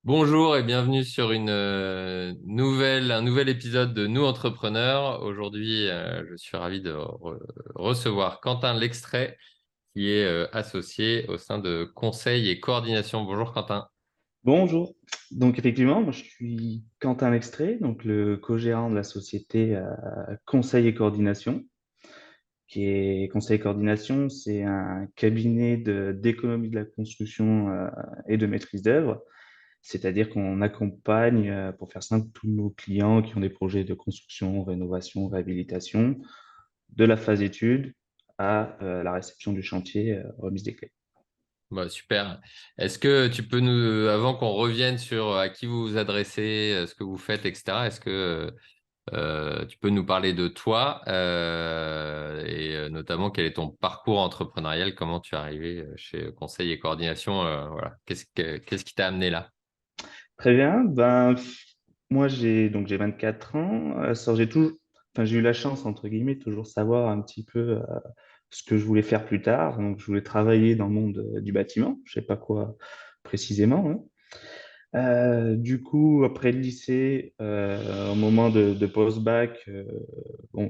Bonjour et bienvenue sur un nouvel épisode de Nous Entrepreneurs. Aujourd'hui, je suis ravi de recevoir Quentin L'Extrait, qui est associé au sein de Conseil et Coordination. Bonjour Quentin. Bonjour. Donc effectivement, moi, je suis Quentin L'extrait, donc le co-gérant de la société Conseil et Coordination, qui est Conseil et Coordination, c'est un cabinet d'économie de la construction et de maîtrise d'œuvre, c'est-à-dire qu'on accompagne, pour faire simple, tous nos clients qui ont des projets de construction, rénovation, réhabilitation, de la phase étude à la réception du chantier, remise des clés. Bah, super. Est-ce que tu peux avant qu'on revienne sur à qui vous vous adressez, ce que vous faites, etc., est-ce que tu peux nous parler de toi et notamment quel est ton parcours entrepreneurial, comment tu es arrivé chez Conseil et Coordination, voilà. Qu'est-ce qui t'a amené là? Très bien. Moi, j'ai 24 ans. J'ai eu la chance, entre guillemets, de toujours savoir un petit peu ce que je voulais faire plus tard. Donc, je voulais travailler dans le monde du bâtiment. Je sais pas quoi précisément, hein. Du coup, après le lycée, au moment de post-bac, on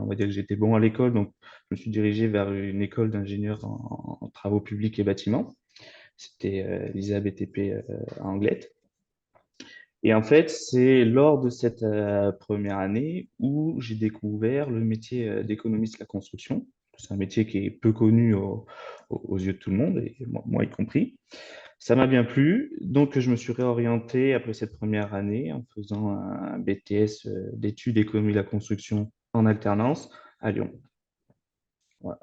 va dire que j'étais bon à l'école, donc je me suis dirigé vers une école d'ingénieur en travaux publics et bâtiments. C'était l'ISA BTP à Anglet. Et en fait, c'est lors de cette première année où j'ai découvert le métier d'économiste de la construction. C'est un métier qui est peu connu aux yeux de tout le monde, et moi y compris. Ça m'a bien plu, donc je me suis réorienté après cette première année en faisant un BTS d'études économie de la construction en alternance à Lyon. Voilà.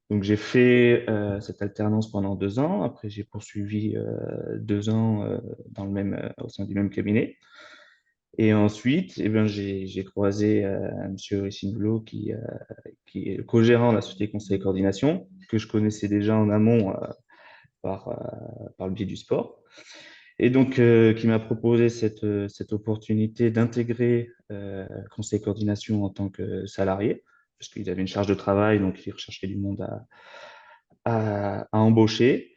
Donc j'ai fait cette alternance pendant 2 ans. Après, j'ai poursuivi 2 ans dans au sein du même cabinet. Et ensuite, eh bien, j'ai croisé M. Ricinolo qui est le co-gérant de la société Conseil et Coordination, que je connaissais déjà en amont par le biais du sport. Et donc, qui m'a proposé cette opportunité d'intégrer Conseil et Coordination en tant que salarié, parce qu'il avait une charge de travail, donc il recherchait du monde à embaucher.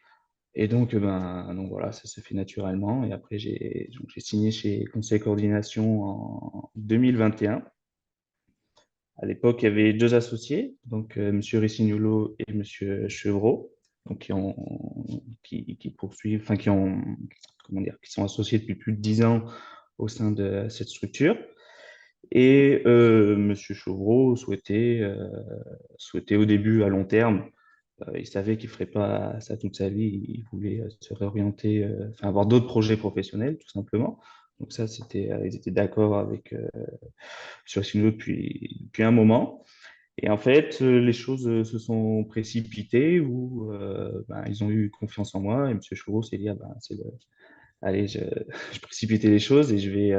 Et donc voilà, ça s'est fait naturellement. Et après, j'ai signé chez Conseil Coordination en 2021. À l'époque, il y avait deux associés, donc Monsieur Ricignolo et Monsieur Chevreau, donc qui poursuivent, enfin qui ont, comment dire, qui sont associés depuis plus de 10 ans au sein de cette structure. Et Monsieur Chevreau souhaitait au début à long terme. Il savait qu'il ne ferait pas ça toute sa vie. Il voulait se réorienter, enfin avoir d'autres projets professionnels, tout simplement. Donc ça, ils étaient d'accord avec sur Sino depuis un moment. Et en fait, les choses se sont précipitées où ils ont eu confiance en moi et M. Chevreau s'est dit, ah, allez, je précipitais les choses et je vais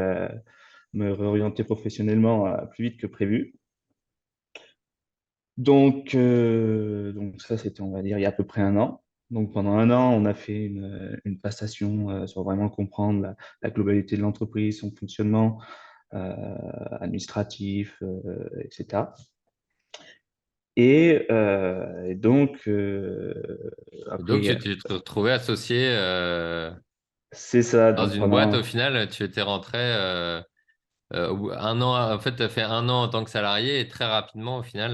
me réorienter professionnellement plus vite que prévu. Donc ça, c'était, on va dire, il y a à peu près un an. Donc pendant un an, on a fait une passation sur vraiment comprendre la globalité de l'entreprise, son fonctionnement administratif, etc. Et donc, Et donc après, tu te retrouvais associé c'est ça. dans Donc une boîte, au pendant, final, tu étais rentré un an, en fait, tu as fait un an en tant que salarié et très rapidement, au final,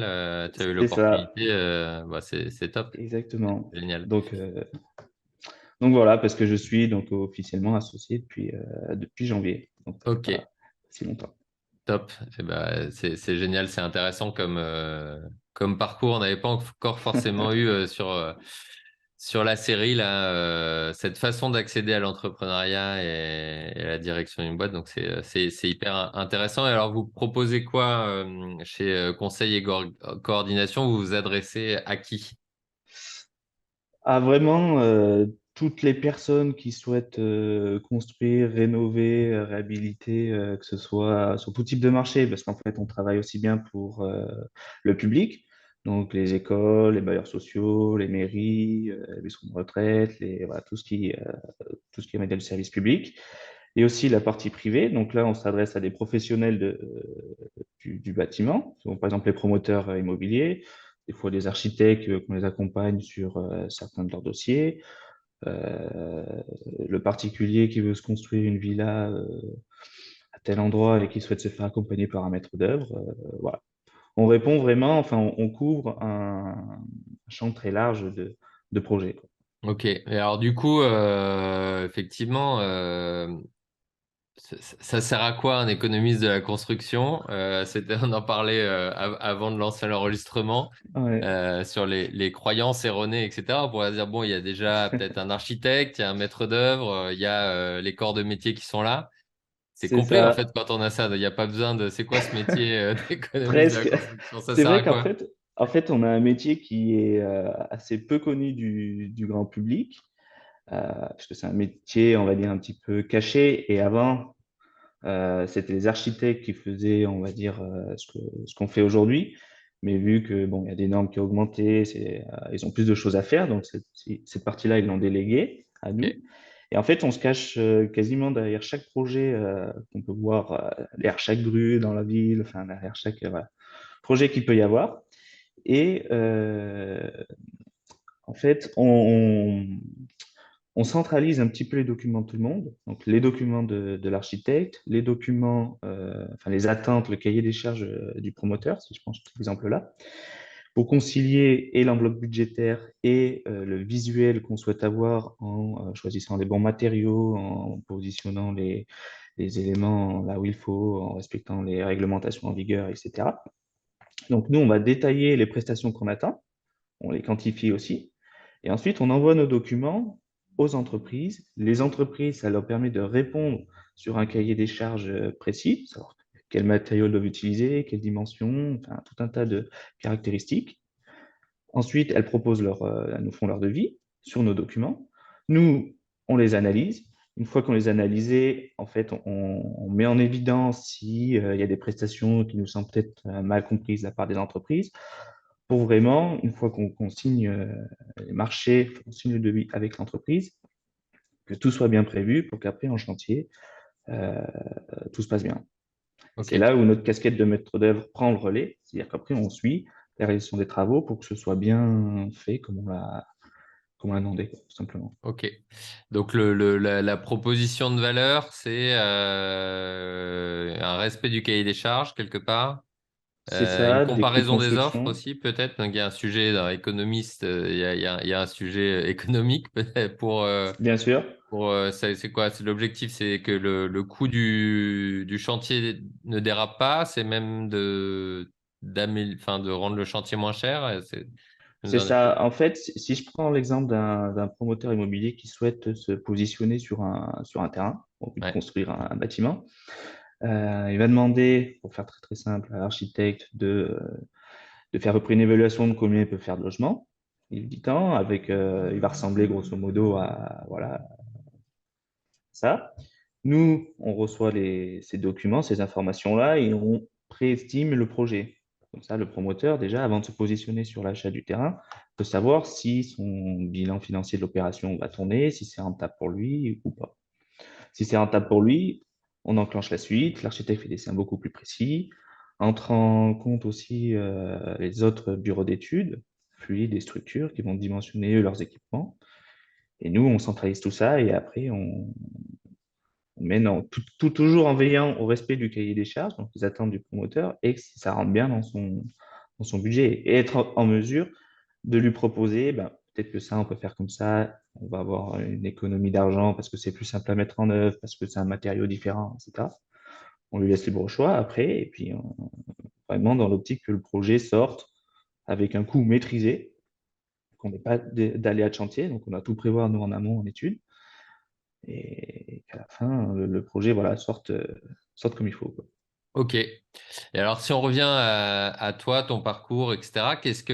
tu as eu c'est ça, l'opportunité, bah, c'est top, exactement. génial. Donc, euh, donc voilà, parce que je suis donc officiellement associé depuis janvier. Donc ça fait Ok, pas si longtemps. top. Eh ben, c'est génial, c'est intéressant comme parcours. On n'avait pas encore forcément eu sur la série là, cette façon d'accéder à l'entrepreneuriat et à la direction d'une boîte. Donc c'est hyper intéressant. Et alors vous proposez quoi chez Conseil et Coordination? Vous vous adressez à qui? Ah, vraiment, toutes les personnes qui souhaitent construire, rénover, réhabiliter, que ce soit sur tout type de marché, parce qu'en fait, on travaille aussi bien pour le public, donc les écoles, les bailleurs sociaux, les mairies, les maisons de retraite, voilà, tout ce qui est, on va dire, le service public, et aussi la partie privée. Donc là, on s'adresse à des professionnels du bâtiment, donc, par exemple les promoteurs immobiliers, des fois des architectes qu'on les accompagne sur certains de leurs dossiers, euh, le particulier qui veut se construire une villa à tel endroit et qui souhaite se faire accompagner par un maître d'œuvre. Voilà. On répond vraiment, enfin, on couvre un champ très large de projets, quoi. Ok. Et alors du coup, effectivement, ça sert à quoi un économiste de la construction? On en parlait avant de lancer l'enregistrement Ouais, sur les croyances erronées, etc. On pourrait dire, bon, il y a déjà peut-être un architecte, il y a un maître d'œuvre, il y a les corps de métier qui sont là. C'est c'est complet en fait ça, quand on a ça. Il n'y a pas besoin de. C'est quoi ce métier d'économiste de la presque. construction? Ça C'est sert vrai à qu'en quoi? fait, on a un métier qui est assez peu connu du grand public, parce que c'est un métier, on va dire, un petit peu caché. Et avant, c'était les architectes qui faisaient, on va dire, ce qu'on fait aujourd'hui. Mais vu que bon, il y a des normes qui ont augmenté, ils ont plus de choses à faire, donc cette partie-là, ils l'ont déléguée à nous. Ok, Et en fait, on se cache quasiment derrière chaque projet qu'on peut voir, derrière chaque grue dans la ville, enfin derrière chaque voilà, projet qu'il peut y avoir. Et en fait, on centralise un petit peu les documents de tout le monde, donc les documents de l'architecte, les documents, enfin les attentes, le cahier des charges du promoteur, si je prends cet exemple-là, pour concilier et l'enveloppe budgétaire et le visuel qu'on souhaite avoir en choisissant les bons matériaux, en positionnant les éléments là où il faut, en respectant les réglementations en vigueur, etc. Donc nous, on va détailler les prestations qu'on attend, on les quantifie aussi, et ensuite on envoie nos documents aux entreprises. Les entreprises, ça leur permet de répondre sur un cahier des charges précis, savoir quel matériau ils doivent utiliser, quelles dimensions, enfin, tout un tas de caractéristiques. Ensuite, elles nous font leur devis sur nos documents. Nous, on les analyse. Une fois qu'on les a analysés, en fait, on met en évidence s'il y a des prestations qui nous semblent peut-être mal comprises de la part des entreprises, pour vraiment, une fois qu'on signe les marchés, on signe le devis avec l'entreprise, que tout soit bien prévu pour qu'après, en chantier, euh, tout se passe bien. Et ok, c'est là où notre casquette de maître d'œuvre prend le relais, c'est-à-dire qu'après, on suit la réalisation des travaux pour que ce soit bien fait comme on l'a demandé, quoi, tout simplement. ok. Donc la proposition de valeur, c'est un respect du cahier des charges quelque part. C'est Une ça, des coûts de comparaison des offres construction. aussi, peut-être. Donc, il y a un sujet dans économiste, il y a un sujet économique peut-être Bien sûr, c'est quoi? L'objectif, c'est que le coût du chantier ne dérape pas, c'est même enfin, de rendre le chantier moins cher. Tu nous c'est en expliques? ça. En fait, si je prends l'exemple d'un promoteur immobilier qui souhaite se positionner sur un terrain, en vue de Ouais, construire un bâtiment, il va demander, pour faire très très simple, à l'architecte de faire à peu près une évaluation de combien il peut faire de logement. Il dit tant, il va ressembler grosso modo à voilà, ça. Nous, on reçoit ces documents, ces informations-là, et on préestime le projet. Comme ça, le promoteur, déjà, avant de se positionner sur l'achat du terrain, peut savoir si son bilan financier de l'opération va tourner, si c'est rentable pour lui ou pas. Si c'est rentable pour lui, on enclenche la suite, l'architecte fait des dessins beaucoup plus précis, entre en compte aussi les autres bureaux d'études, puis des structures qui vont dimensionner eux, leurs équipements. Et nous, on centralise tout ça et après, mais non, toujours en veillant au respect du cahier des charges, donc les attentes du promoteur, et que si ça rentre bien dans son budget, et être en mesure de lui proposer, ben, peut-être que ça, on peut faire comme ça, on va avoir une économie d'argent parce que c'est plus simple à mettre en œuvre, parce que c'est un matériau différent, etc. On lui laisse libre choix après, et puis vraiment dans l'optique que le projet sorte avec un coût maîtrisé, qu'on n'ait pas d'aléas de chantier, donc on a tout prévoir nous en amont en études, et qu'à la fin, le projet voilà, sorte comme il faut, quoi. ok. Et alors, si on revient à toi, ton parcours, etc., qu'est-ce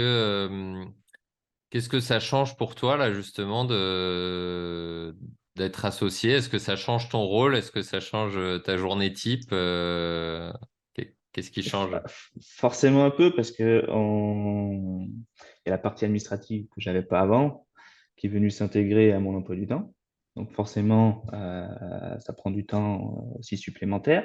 que ça change pour toi, là, justement, d'être associé? Est-ce que ça change ton rôle? Est-ce que ça change ta journée type? Qu'est-ce qui change? Forcément un peu parce que il y a la partie administrative que j'avais pas avant qui est venue s'intégrer à mon emploi du temps. Donc forcément, ça prend du temps aussi supplémentaire.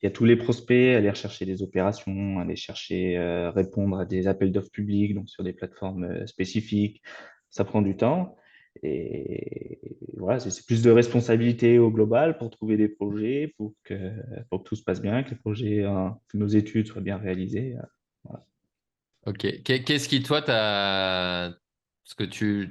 Il y a tous les prospects, aller rechercher des opérations, aller chercher, répondre à des appels d'offres publics, donc sur des plateformes spécifiques. Ça prend du temps. Et voilà, c'est plus de responsabilité au global pour trouver des projets, pour que tout se passe bien, que les projets, que nos études soient bien réalisées. Voilà. Ok. Qu'est-ce qui, toi, t'as... Parce que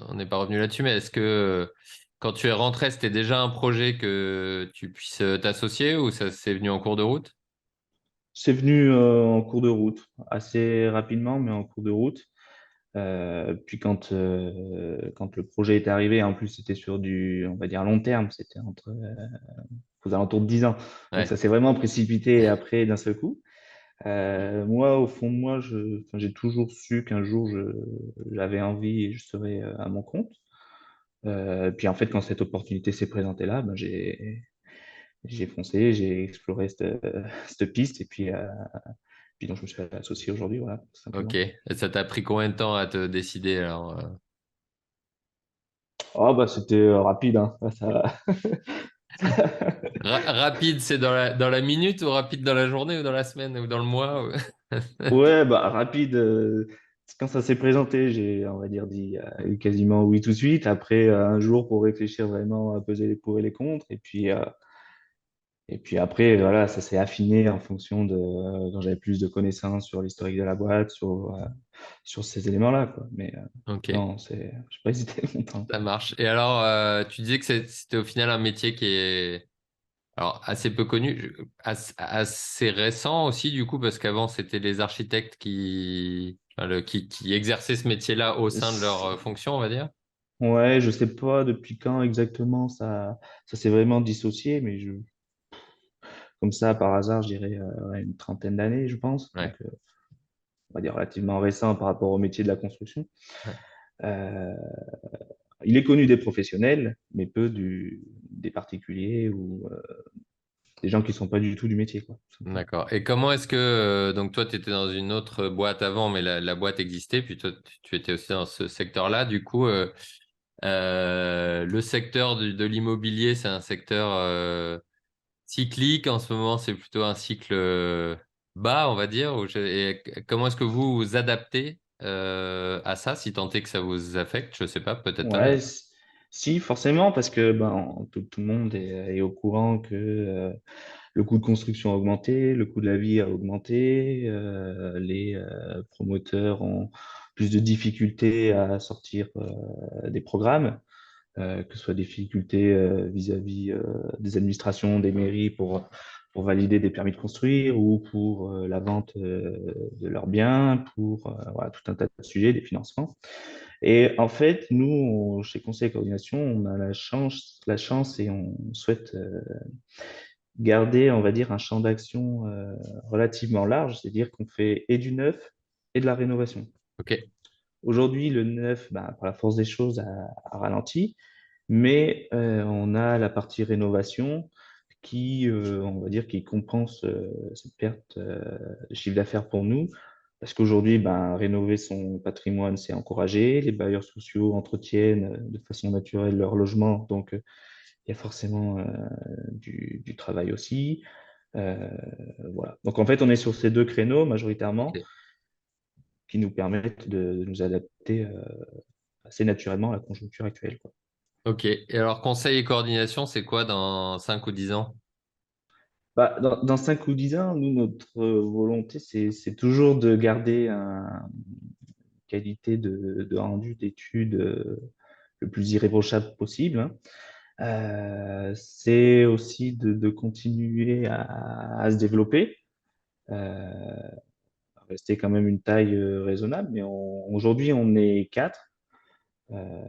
on n'est pas revenu là-dessus, mais est-ce que quand tu es rentré, c'était déjà un projet que tu puisses t'associer ou ça s'est venu en cours de route? C'est venu en cours de route, assez rapidement, mais en cours de route. Puis quand le projet est arrivé, en plus c'était sur du, on va dire, long terme, c'était aux alentours de 10 ans. Donc ça Ouais. s'est vraiment précipité après d'un seul coup. Moi, au fond de moi, enfin, j'ai toujours su qu'un jour j'avais envie et je serais à mon compte. Puis en fait, quand cette opportunité s'est présentée là, ben, j'ai foncé, j'ai exploré cette piste et puis donc je me suis associé aujourd'hui, voilà, tout Ok. simplement. Et ça t'a pris combien de temps à te décider alors? Oh, bah, c'était rapide, hein. Rapide, c'est dans la minute ou rapide dans la journée ou dans la semaine ou dans le mois Ouais, bah, rapide. Quand ça s'est présenté, j'ai, on va dire, dit quasiment oui tout de suite. Après, un jour pour réfléchir vraiment, à peser les pour et les contre. Et puis après, voilà, ça s'est affiné en fonction de quand j'avais plus de connaissances sur l'historique de la boîte, sur ces éléments-là, quoi. Mais Ok. non, j'ai pas hésité longtemps. Ça marche. Et alors, tu disais que c'était au final un métier qui est alors assez peu connu, assez récent aussi du coup, parce qu'avant c'était les architectes qui exerçaient ce métier-là au sein de leur fonction, on va dire. Ouais, je sais pas depuis quand exactement ça s'est vraiment dissocié, mais comme ça, par hasard, je dirais ouais, une trentaine d'années, je pense. Donc, Ouais. on va dire relativement récent par rapport au métier de la construction. Ouais. Euh, il est connu des professionnels, mais peu des particuliers ou des gens qui sont pas du tout du métier, quoi, tout simplement. D'accord. Et comment est-ce que donc toi tu étais dans une autre boîte avant, mais la boîte existait, puis toi tu étais aussi dans ce secteur-là. Du coup, le secteur de l'immobilier, c'est un secteur cyclique. En ce moment, c'est plutôt un cycle bas, on va dire. Et comment est-ce que vous vous adaptez à ça, si tant est que ça vous affecte? Je sais pas, peut-être pas Ouais, d'ailleurs. si, forcément, parce que ben, tout le monde est au courant que le coût de construction a augmenté, le coût de la vie a augmenté, les promoteurs ont plus de difficultés à sortir des programmes, que ce soit des difficultés vis-à-vis des administrations, des mairies pour valider des permis de construire ou pour la vente de leurs biens, pour voilà, tout un tas de sujets, des financements. Et en fait, nous, chez Conseil Coordination, on a la chance et on souhaite garder, on va dire, un champ d'action relativement large, c'est-à-dire qu'on fait et du neuf et de la rénovation. Ok, Aujourd'hui, le neuf, ben, par la force des choses, a ralenti, mais on a la partie rénovation qui, on va dire, qui compense cette perte de chiffre d'affaires pour nous. Parce qu'aujourd'hui, ben, rénover son patrimoine, c'est encouragé. Les bailleurs sociaux entretiennent de façon naturelle leur logement. Donc, il y a forcément du travail aussi. Euh, voilà. Donc, en fait, on est sur ces deux créneaux majoritairement ok. qui nous permettent de nous adapter assez naturellement à la conjoncture actuelle, quoi. Ok. Et alors, conseil et coordination, c'est quoi dans 5 ou 10 ans? Bah, dans 5 ou 10 ans, nous, notre volonté, c'est toujours de garder une qualité de rendu d'études le plus irréprochable possible, hein. C'est aussi de continuer à se développer, rester quand même une taille raisonnable. Mais aujourd'hui, on est quatre. Euh,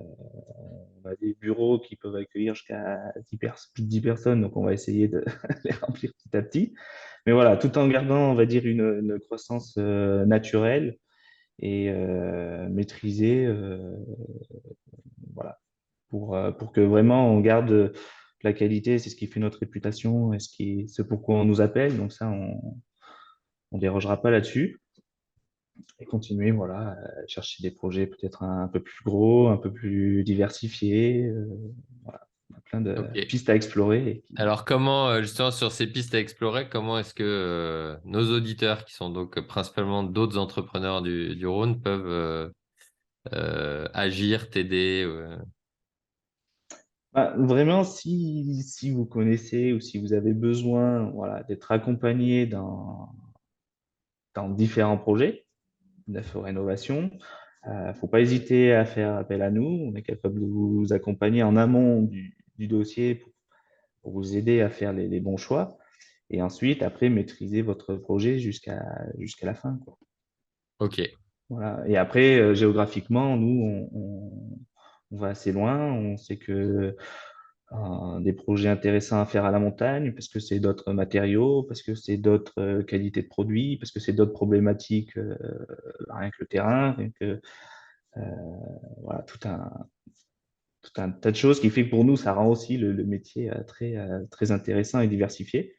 on a des bureaux qui peuvent accueillir jusqu'à plus de 10 personnes, donc on va essayer de les remplir petit à petit. Mais voilà, tout en gardant, on va dire, une croissance naturelle et maîtrisée, voilà, pour que vraiment on garde la qualité, c'est ce qui fait notre réputation et ce pourquoi on nous appelle. Donc ça, on dérogera pas là-dessus et continuer, voilà, à chercher des projets peut-être un peu plus gros, un peu plus diversifiés. Voilà, on a plein de Ok. pistes à explorer. Alors, comment, justement, sur ces pistes à explorer, comment est-ce que nos auditeurs, qui sont donc principalement d'autres entrepreneurs du Rhône, peuvent agir, t'aider Bah, vraiment, si vous connaissez ou si vous avez besoin, voilà, d'être accompagné dans différents projets, neuf ou rénovation, faut pas hésiter à faire appel à nous. On est capable de vous accompagner en amont du dossier pour vous aider à faire les bons choix. Et ensuite, après, maîtriser votre projet jusqu'à la fin, quoi. Ok, Voilà. Et après, géographiquement, nous, on va assez loin. On sait que des projets intéressants à faire à la montagne, parce que c'est d'autres matériaux, parce que c'est d'autres qualités de produits, parce que c'est d'autres problématiques, rien que le terrain, rien que euh, voilà, tout un tas de choses qui fait que pour nous, ça rend aussi le métier très intéressant et diversifié.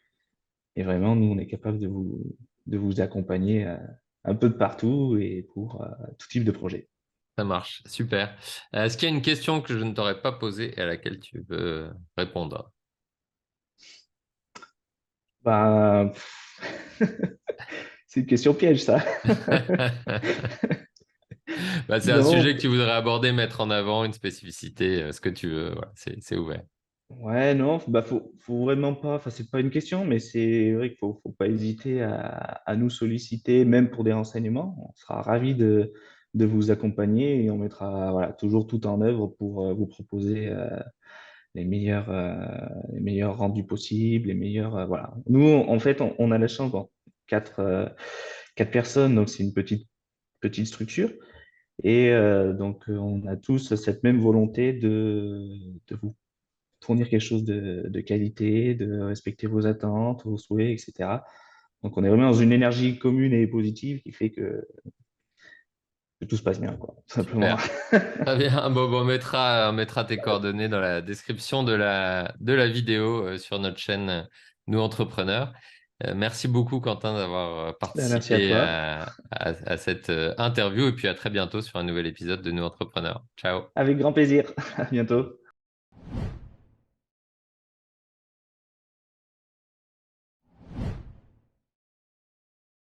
Et vraiment, nous, on est capable de vous accompagner un peu de partout et pour tout type de projet. ça marche. Super. Est-ce qu'il y a une question que je ne t'aurais pas posée et à laquelle tu veux répondre? Bah, c'est une question piège, ça. Bah, c'est un sujet Non, que tu voudrais aborder, mettre en avant, une spécificité, ce que tu veux. Voilà, c'est ouvert. ouais, non, bah faut vraiment pas, enfin c'est pas une question, mais c'est vrai qu'il faut pas hésiter à nous solliciter, même pour des renseignements. On sera ravis de vous accompagner et on mettra voilà, toujours tout en œuvre pour vous proposer les meilleurs rendus possibles, les meilleurs, voilà. Nous, en fait, on a la chance, bon, quatre, quatre personnes, donc c'est une petite structure. Et donc, on a tous cette même volonté de vous fournir quelque chose de qualité, de respecter vos attentes, vos souhaits, etc. Donc, on est vraiment dans une énergie commune et positive qui fait que tout se passe bien, quoi, tout simplement. Super. Très bien. Bon, on mettra tes coordonnées dans la description de la vidéo sur notre chaîne Nous Entrepreneurs. Merci beaucoup, Quentin, d'avoir Ben, merci à participé toi. à cette interview et puis à très bientôt sur un nouvel épisode de Nous Entrepreneurs. Ciao. Avec grand plaisir. À bientôt.